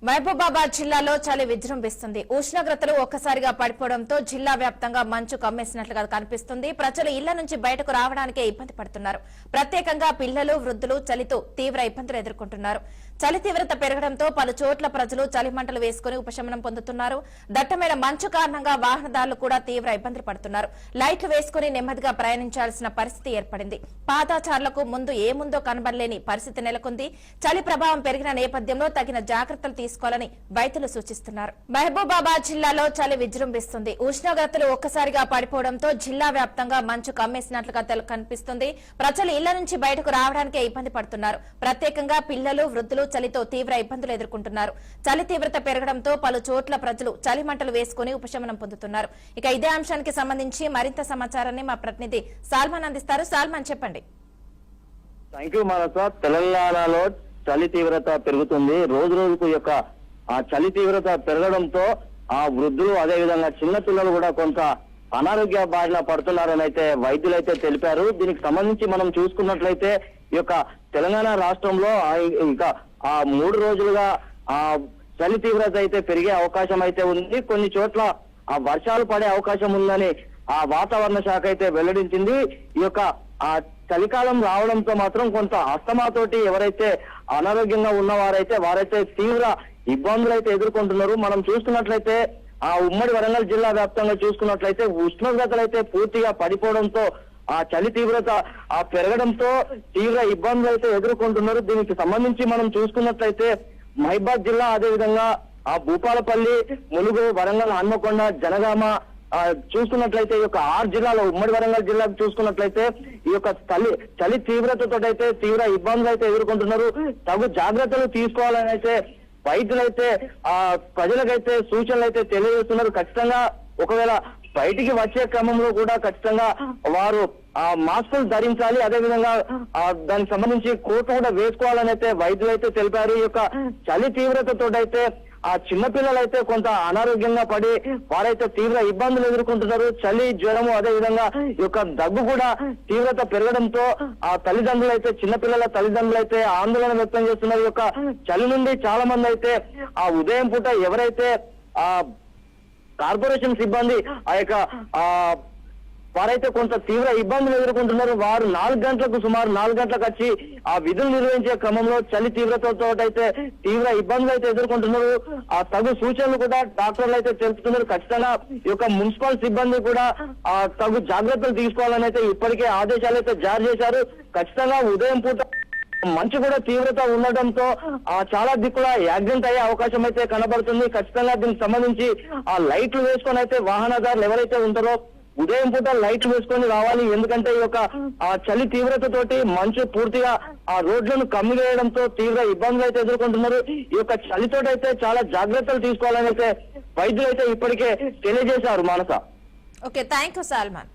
మహబూబాబాద్ జిల్లాలో చలి విజృంభిస్తుంది. ఉష్ణోగ్రతలు ఒక్కసారిగా పడిపోవడంతో జిల్లా వ్యాప్తంగా మంచు కమ్మేసినట్లుగా కనిపిస్తుంది. ప్రజలు ఇళ్ల నుంచి బయటకు రావడానికే ఇబ్బంది పడుతున్నారు. ప్రత్యేకంగా పిల్లలు, వృద్ధులు చలితో తీవ్ర ఇబ్బందులు ఎదుర్కొంటున్నారు. చలి తీవ్రత పెరగడంతో పలు చోట్ల ప్రజలు చలిమంటలు వేసుకుని ఉపశమనం పొందుతున్నారు. దట్టమైన మంచు కారణంగా వాహనదారులు కూడా తీవ్ర ఇబ్బందులు పడుతున్నారు. లైట్లు వేసుకుని నెమ్మదిగా ప్రయాణించాల్సిన పరిస్థితి ఏర్పడింది. పాదాచారులకు ముందు ఏముందో కనబడలేని పరిస్థితి నెలకొంది. చలి ప్రభావం పెరిగిన నేపథ్యంలో తగిన జాగ్రత్తలు తీసుకోవాలని వైద్యులు సూచిస్తున్నారు. మహబూబాబాద్ జిల్లాలో చలి విజృంభిస్తుంది. ఉష్ణోగ్రతలు ఒక్కసారిగా పడిపోవడంతో జిల్లా వ్యాప్తంగా మంచు కమ్మేసినట్లుగా కనిపిస్తుంది. ప్రజలు ఇళ్ల నుంచి బయటకు రావడానికే ఇబ్బంది పడుతున్నారు. ప్రత్యేకంగా పిల్లలు, వృద్ధులు చలితో తీవ్ర ఇబ్బందులు ఎదుర్కొంటున్నారు. చలి తీవ్రత పెరగడంతో పలు చోట్ల ప్రజలు చలిమంటలు వేసుకుని ఉపశమనం పొందుతున్నారు. ఇక ఇదే అంశానికి సంబంధించి మరింత సమాచారాన్ని మా ప్రతినిధి సాల్మాన్ అందిస్తారు. సాల్మాన్, చెప్పండి. థ్యాంక్ యూ మానస. తెలంగాణలో చలి తీవ్రత పెరుగుతుంది. రోజు రోజుకు యొక్క ఆ చలి తీవ్రత పెరగడంతో ఆ వృద్ధులు అదే విధంగా చిన్న పిల్లలు కూడా కొంత అనారోగ్య బారిన పడుతున్నారని అయితే వైద్యులైతే తెలిపారు. దీనికి సంబంధించి మనం చూసుకున్నట్లయితే ఈ యొక్క తెలంగాణ రాష్ట్రంలో ఇంకా 3 రోజులుగా ఆ చలి తీవ్రత అయితే పెరిగే అవకాశం అయితే ఉంది. కొన్ని చోట్ల ఆ వర్షాలు పడే అవకాశం ఉందని ఆ వాతావరణ శాఖ అయితే వెల్లడించింది. ఈ యొక్క ఆ చలికాలం రావడంతో మాత్రం కొంత అస్తమాతోటి ఎవరైతే అనారోగ్యంగా ఉన్నవారైతే వారైతే తీవ్ర ఇబ్బందులు అయితే ఎదుర్కొంటున్నారు. మనం చూసుకున్నట్లయితే ఆ ఉమ్మడి వరంగల్ జిల్లా వ్యాప్తంగా చూసుకున్నట్లయితే ఉష్ణోగ్రతలు అయితే పూర్తిగా పడిపోవడంతో ఆ చలి తీవ్రత పెరగడంతో తీవ్ర ఇబ్బందులు అయితే ఎదుర్కొంటున్నారు. దీనికి సంబంధించి మనం చూసుకున్నట్లయితే మహబూబాబాద్ జిల్లా అదే విధంగా ఆ భూపాలపల్లి, ములుగు, వరంగల్, హన్మకొండ, జనగామ చూసుకున్నట్లయితే ఈ యొక్క 6 జిల్లాలో ఉమ్మడి వరంగల్ జిల్లాకు చూసుకున్నట్లయితే ఈ యొక్క చలి తీవ్రతతో అయితే తీవ్ర ఇబ్బందులు అయితే ఎదుర్కొంటున్నారు. తగు జాగ్రత్తలు తీసుకోవాలని అయితే వైద్యులైతే ప్రజలకైతే సూచనలు అయితే తెలియజేస్తున్నారు. ఖచ్చితంగా ఒకవేళ బయటికి వచ్చే క్రమంలో కూడా ఖచ్చితంగా వారు మాస్కులు ధరించాలి. అదే విధంగా దానికి సంబంధించి కోట్ కూడా వేసుకోవాలని అయితే వైద్యులైతే తెలిపారు. ఈ యొక్క చలి తీవ్రతతో అయితే ఆ చిన్నపిల్లలైతే కొంత అనారోగ్యంగా పడి వారైతే తీవ్ర ఇబ్బందులు ఎదుర్కొంటున్నారు. చలి, జ్వరము, అదే విధంగా ఈ యొక్క దగ్గు కూడా తీవ్రత పెరగడంతో ఆ తల్లిదండ్రులు అయితే చిన్నపిల్లల తల్లిదండ్రులు అయితే ఆందోళన వ్యక్తం చేస్తున్నారు. ఈ యొక్క చలి నుండి చాలా మంది అయితే ఆ ఉదయం పూట ఎవరైతే ఆ కార్పొరేషన్ సిబ్బంది వారైతే కొంత తీవ్ర ఇబ్బందులు ఎదుర్కొంటున్నారు. వారు 4 గంటలకు సుమారు 4 గంటలకు వచ్చి ఆ విధులు నిర్వహించే క్రమంలో చలి తీవ్రతతో అయితే తీవ్ర ఇబ్బందులు అయితే ఎదుర్కొంటున్నారు. ఆ తగు సూచనలు కూడా డాక్టర్లు అయితే తెలుపుతున్నారు. ఖచ్చితంగా ఈ యొక్క మున్సిపల్ సిబ్బంది కూడా ఆ తగు జాగ్రత్తలు తీసుకోవాలని అయితే ఇప్పటికే ఆదేశాలు అయితే జారీ చేశారు. ఖచ్చితంగా ఉదయం పూట మంచు కూడా తీవ్రత ఉండటంతో చాలా దిక్కుల యాక్సిడెంట్ అయ్యే అవకాశం అయితే కనబడుతుంది. ఖచ్చితంగా దీనికి సంబంధించి ఆ లైట్లు వేసుకొని అయితే వాహనదారులు ఎవరైతే ఉంటారో ఉదయం పూట లైట్లు వేసుకొని రావాలి. ఎందుకంటే ఈ యొక్క ఆ చలి తీవ్రతతోటి మంచు పూర్తిగా ఆ రోడ్లను కమ్మివేయడంతో తీవ్ర ఇబ్బందులు అయితే ఎదుర్కొంటున్నారు. ఈ యొక్క చలితోటి అయితే చాలా జాగ్రత్తలు తీసుకోవాలని అయితే వైద్యులు అయితే ఇప్పటికే తెలియజేశారు. Manasa. Okay, thank you Salman.